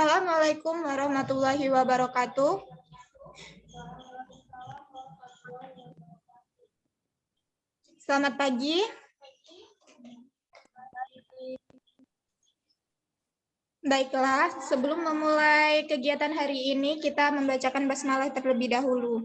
Assalamualaikum warahmatullahi wabarakatuh. Selamat pagi. Baiklah, sebelum memulai kegiatan hari ini, kita membacakan basmalah terlebih dahulu.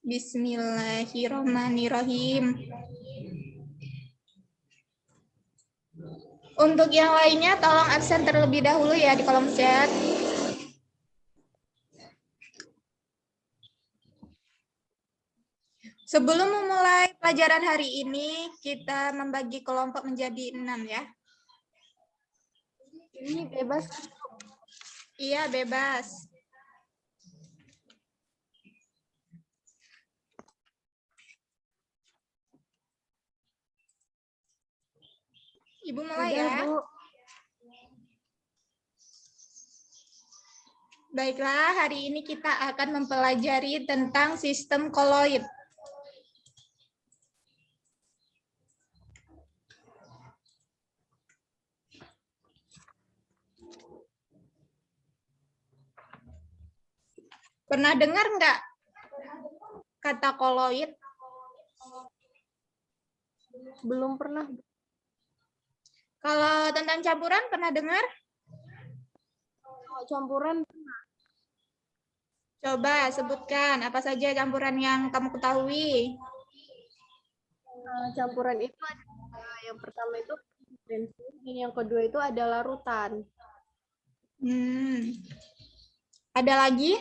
Bismillahirrahmanirrahim. Untuk yang lainnya, tolong absen terlebih dahulu ya di kolom chat. Sebelum memulai pelajaran hari ini, kita membagi kelompok menjadi 6 ya. Ini bebas. Iya, bebas. Ibu mulai ya. Bu. Baiklah, hari ini kita akan mempelajari tentang sistem koloid. Pernah dengar nggak kata koloid? Belum pernah. Kalau tentang campuran pernah dengar? Campuran. Coba sebutkan apa saja campuran yang kamu ketahui. Campuran itu ada, yang pertama itu bensin, dan yang kedua itu ada larutan. Ada lagi?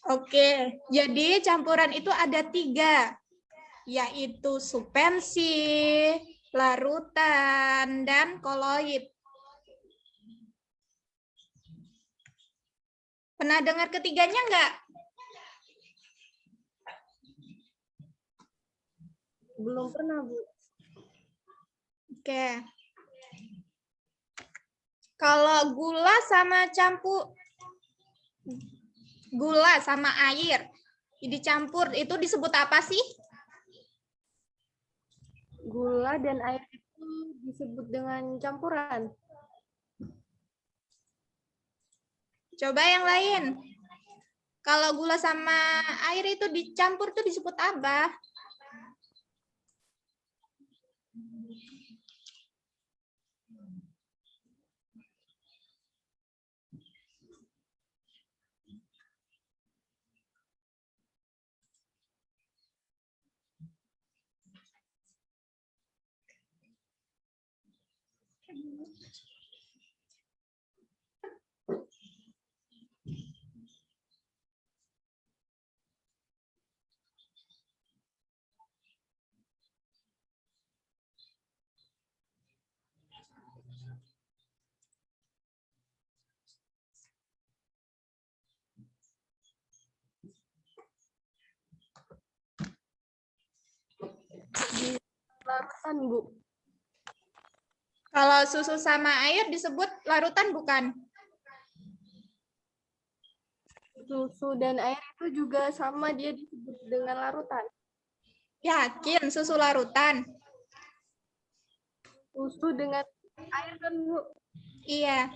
Oke, jadi campuran itu ada 3, yaitu suspensi, larutan, dan koloid. Pernah dengar ketiganya nggak? Belum pernah, Bu. Oke. Kalau gula sama air dicampur itu disebut apa sih? Gula dan air itu disebut dengan campuran. Coba yang lain. Kalau gula sama air itu dicampur itu disebut apa? Larutan, Bu. Kalau susu sama air disebut larutan bukan? Susu dan air itu juga sama, dia disebut dengan larutan. Yakin susu larutan? Susu dengan air kan, Bu? Iya.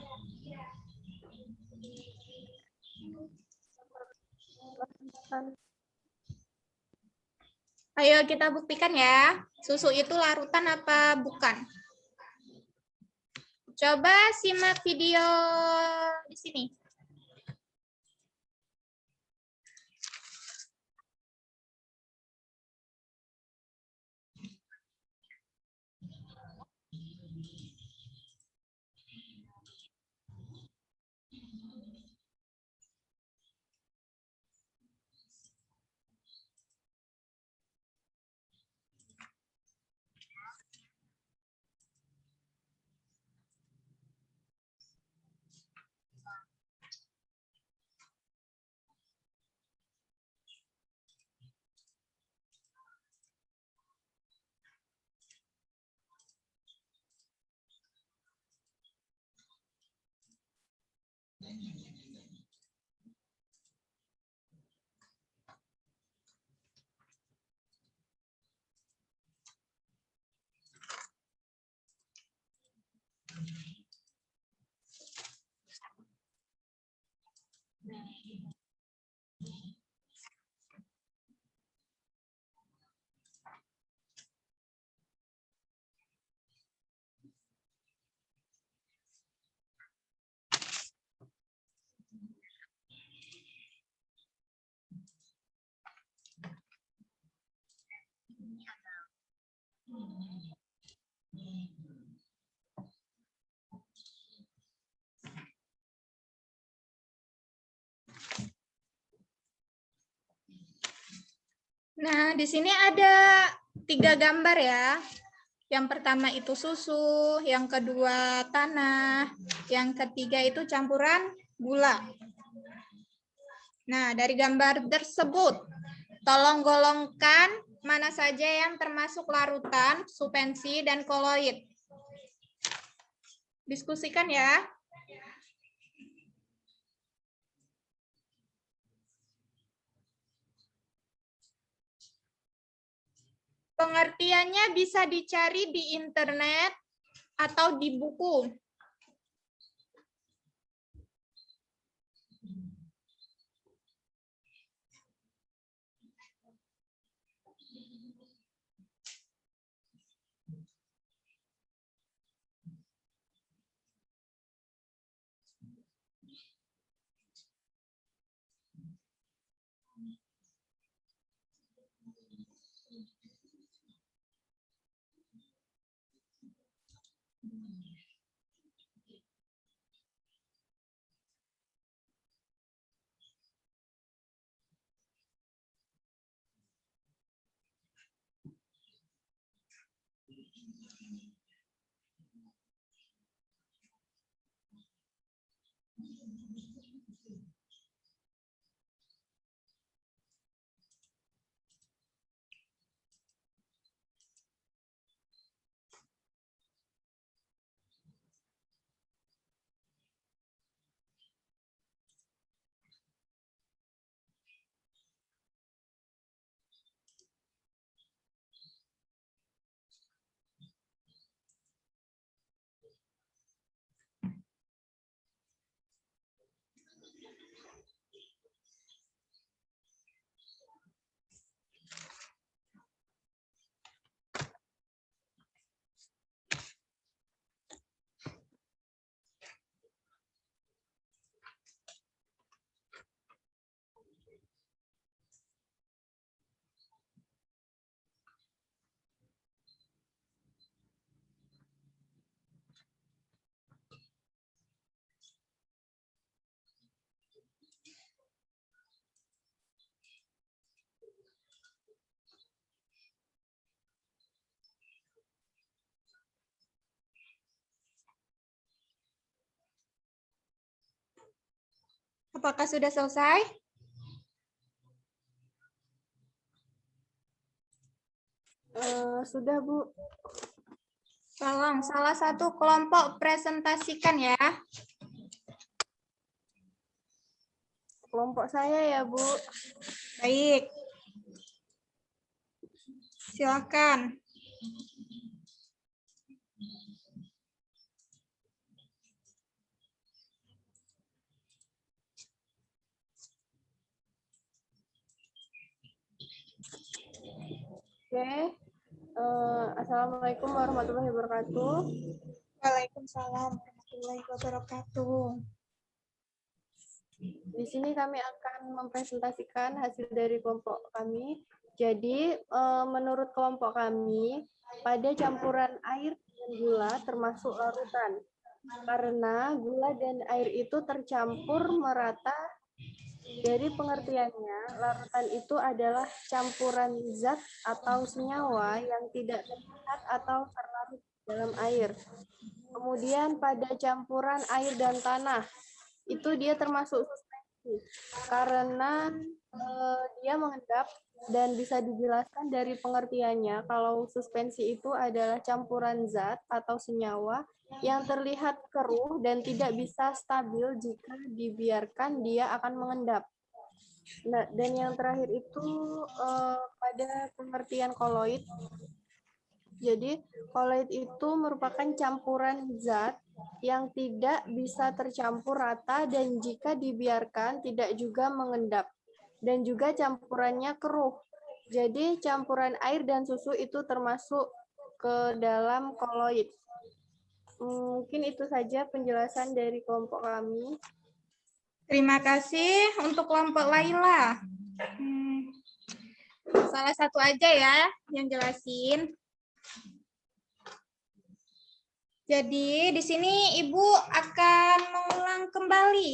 Ayo kita buktikan ya. Susu itu larutan apa bukan? Coba simak video di sini. Nah, di sini ada 3 gambar ya. Yang pertama itu susu, yang kedua tanah, yang ketiga itu campuran gula. Nah, dari gambar tersebut, tolong golongkan mana saja yang termasuk larutan, suspensi, dan koloid. Diskusikan ya. Pengertiannya bisa dicari di internet atau di buku. Apakah sudah selesai? Sudah, Bu. Tolong salah satu kelompok presentasikan ya. Kelompok saya ya, Bu. Baik. Silakan. Oke. Assalamualaikum warahmatullahi wabarakatuh. Waalaikumsalam warahmatullahi wabarakatuh. Di sini kami akan mempresentasikan hasil dari kelompok kami. Jadi, menurut kelompok kami, pada campuran air dan gula termasuk larutan. Karena gula dan air itu tercampur merata. Dari pengertiannya, larutan itu adalah campuran zat atau senyawa yang tidak terlihat atau terlarut dalam air. Kemudian pada campuran air dan tanah, itu dia termasuk suspensi karena dia mengendap, dan bisa dijelaskan dari pengertiannya kalau suspensi itu adalah campuran zat atau senyawa yang terlihat keruh dan tidak bisa stabil jika dibiarkan dia akan mengendap. Nah, dan yang terakhir itu pada pengertian koloid. Jadi, koloid itu merupakan campuran zat yang tidak bisa tercampur rata dan jika dibiarkan tidak juga mengendap. Dan juga campurannya keruh. Jadi, campuran air dan susu itu termasuk ke dalam koloid. Mungkin itu saja penjelasan dari kelompok kami. Terima kasih untuk kelompok Laila. Salah satu aja ya yang jelasin. Jadi di sini Ibu akan mengulang kembali.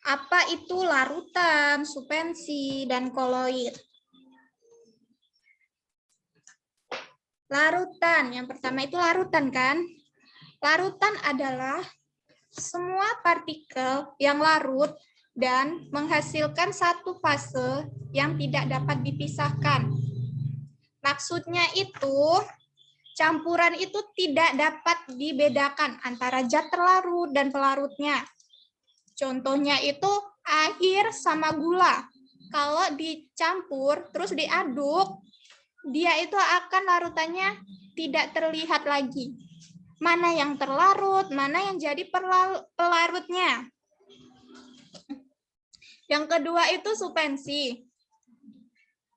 Apa itu larutan, suspensi, dan koloid? Larutan, yang pertama itu larutan kan? Larutan adalah semua partikel yang larut dan menghasilkan satu fase yang tidak dapat dipisahkan. Maksudnya itu, campuran itu tidak dapat dibedakan antara zat terlarut dan pelarutnya. Contohnya itu air sama gula. Kalau dicampur terus diaduk, dia itu akan larutannya tidak terlihat lagi. Mana yang terlarut, mana yang jadi pelarutnya. Yang kedua itu suspensi.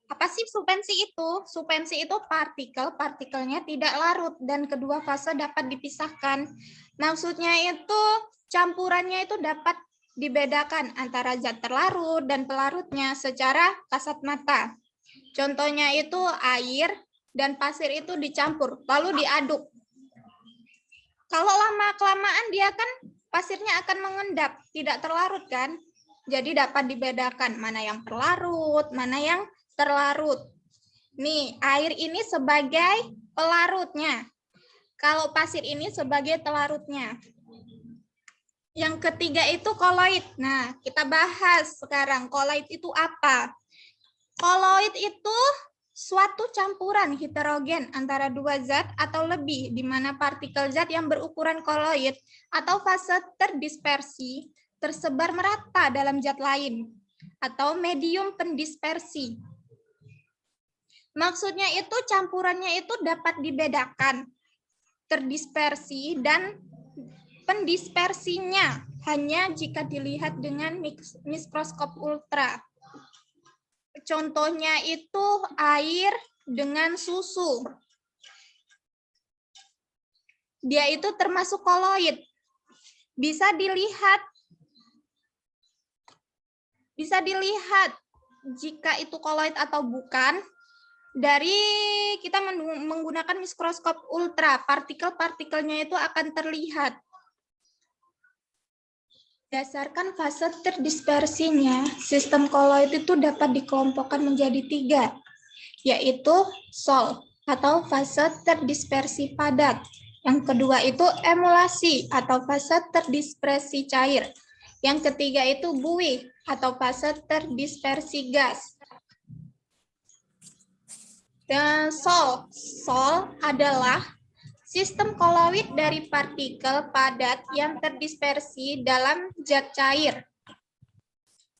Apa sih suspensi itu? Suspensi itu partikelnya tidak larut dan kedua fase dapat dipisahkan. Maksudnya itu campurannya itu dapat dibedakan antara zat terlarut dan pelarutnya secara kasat mata. Contohnya itu air dan pasir itu dicampur, lalu diaduk. Kalau lama-kelamaan dia kan pasirnya akan mengendap, tidak terlarut kan? Jadi dapat dibedakan mana yang terlarut, mana yang terlarut. Nih, air ini sebagai pelarutnya. Kalau pasir ini sebagai telarutnya. Yang ketiga itu koloid. Nah, kita bahas sekarang koloid itu apa? Koloid itu suatu campuran heterogen antara dua zat atau lebih, di mana partikel zat yang berukuran koloid atau fase terdispersi tersebar merata dalam zat lain, atau medium pendispersi. Maksudnya itu campurannya itu dapat dibedakan, terdispersi dan pendispersinya hanya jika dilihat dengan mikroskop ultra. Contohnya itu air dengan susu. Dia itu termasuk koloid. Bisa dilihat jika itu koloid atau bukan dari kita menggunakan mikroskop ultra. Partikel-partikelnya itu akan terlihat. Berdasarkan fase terdispersinya, sistem koloid itu dapat dikelompokkan menjadi 3, yaitu sol atau fase terdispersi padat. Yang kedua itu emulasi atau fase terdispersi cair. Yang ketiga itu buih atau fase terdispersi gas. Dan sol adalah sistem koloid dari partikel padat yang terdispersi dalam zat cair.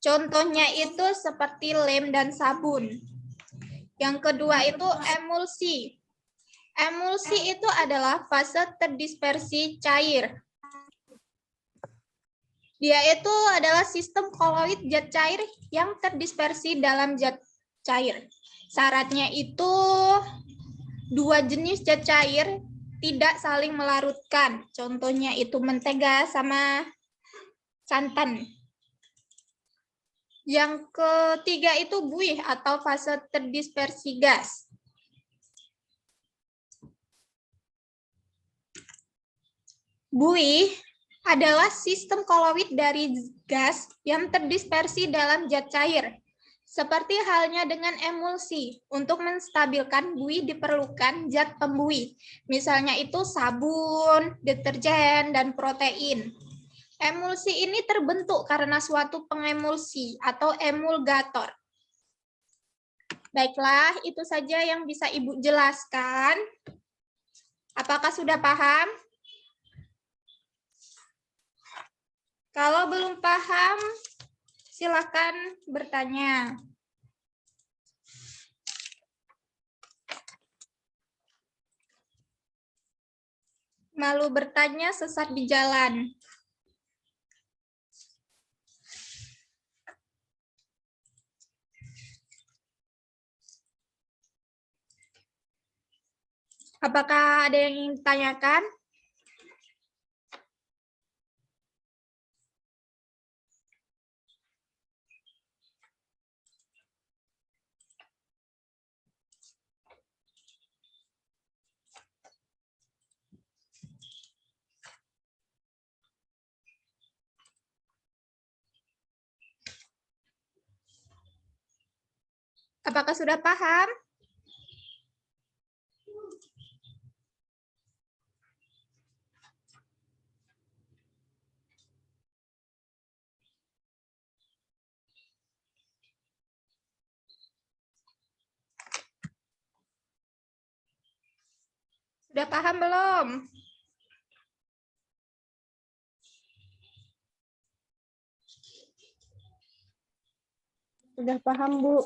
Contohnya itu seperti lem dan sabun. Yang kedua itu emulsi. Emulsi itu adalah fase terdispersi cair. Dia itu adalah sistem koloid zat cair yang terdispersi dalam zat cair. Syaratnya itu dua jenis zat cair tidak saling melarutkan. Contohnya itu mentega sama santan. Yang ketiga itu buih atau fase terdispersi gas. Buih adalah sistem koloid dari gas yang terdispersi dalam zat cair. Seperti halnya dengan emulsi, untuk menstabilkan buih diperlukan zat pembuih. Misalnya itu sabun, deterjen, dan protein. Emulsi ini terbentuk karena suatu pengemulsi atau emulgator. Baiklah, itu saja yang bisa Ibu jelaskan. Apakah sudah paham? Kalau belum paham, silakan bertanya. Malu bertanya sesat di jalan. Apakah ada yang ingin ditanyakan? Apakah sudah paham? Sudah paham belum? Sudah paham, Bu.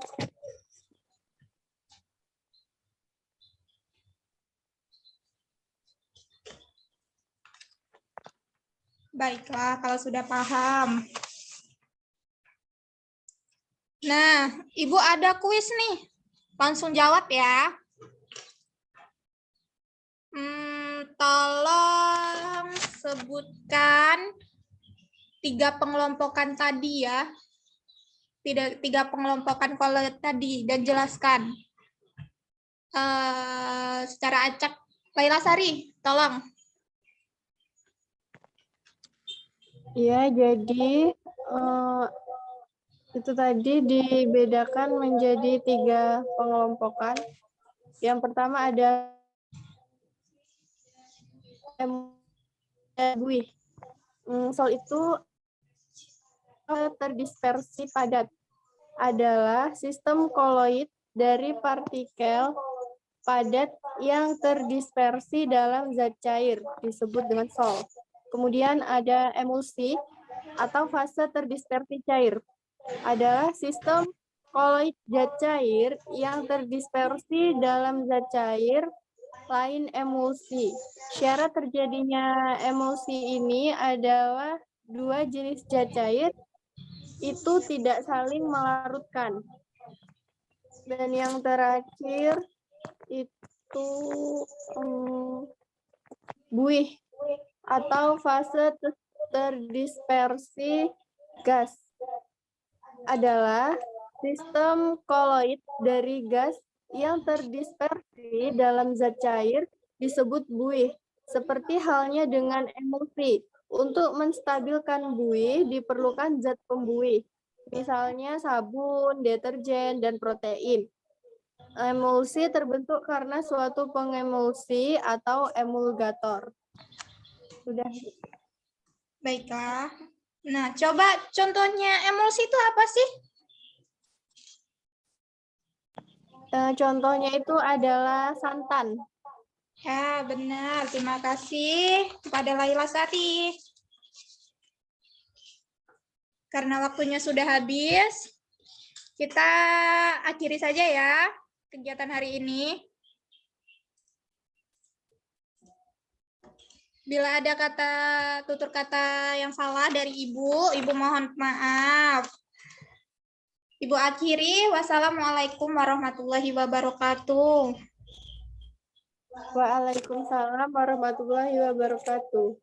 Baiklah, kalau sudah paham. Nah, Ibu ada kuis nih. Langsung jawab ya. Tolong sebutkan 3 pengelompokan tadi ya. 3 pengelompokan kalau tadi dan jelaskan. Secara acak. Laila Sari, tolong. Iya, jadi itu tadi dibedakan menjadi 3 pengelompokan. Yang pertama ada buih. Soal itu terdispersi padat adalah sistem koloid dari partikel padat yang terdispersi dalam zat cair, disebut dengan sol. Kemudian ada emulsi atau fase terdispersi cair, adalah sistem koloid zat cair yang terdispersi dalam zat cair lain emulsi. Syarat terjadinya emulsi ini adalah 2 jenis zat cair itu tidak saling melarutkan. Dan yang terakhir itu buih atau fase terdispersi gas adalah sistem koloid dari gas yang terdispersi dalam zat cair disebut buih, seperti halnya dengan emulsi. Untuk menstabilkan buih diperlukan zat pembuih, misalnya sabun, deterjen, dan protein. Emulsi terbentuk karena suatu pengemulsi atau emulgator. Sudah. Baiklah. Nah, coba contohnya emulsi itu apa sih? Contohnya itu adalah santan. Ya, benar. Terima kasih kepada Laila Sari. Karena waktunya sudah habis, kita akhiri saja ya kegiatan hari ini. Bila ada tutur kata yang salah dari Ibu, Ibu mohon maaf. Ibu akhiri, wassalamualaikum warahmatullahi wabarakatuh. Waalaikumsalam warahmatullahi wabarakatuh.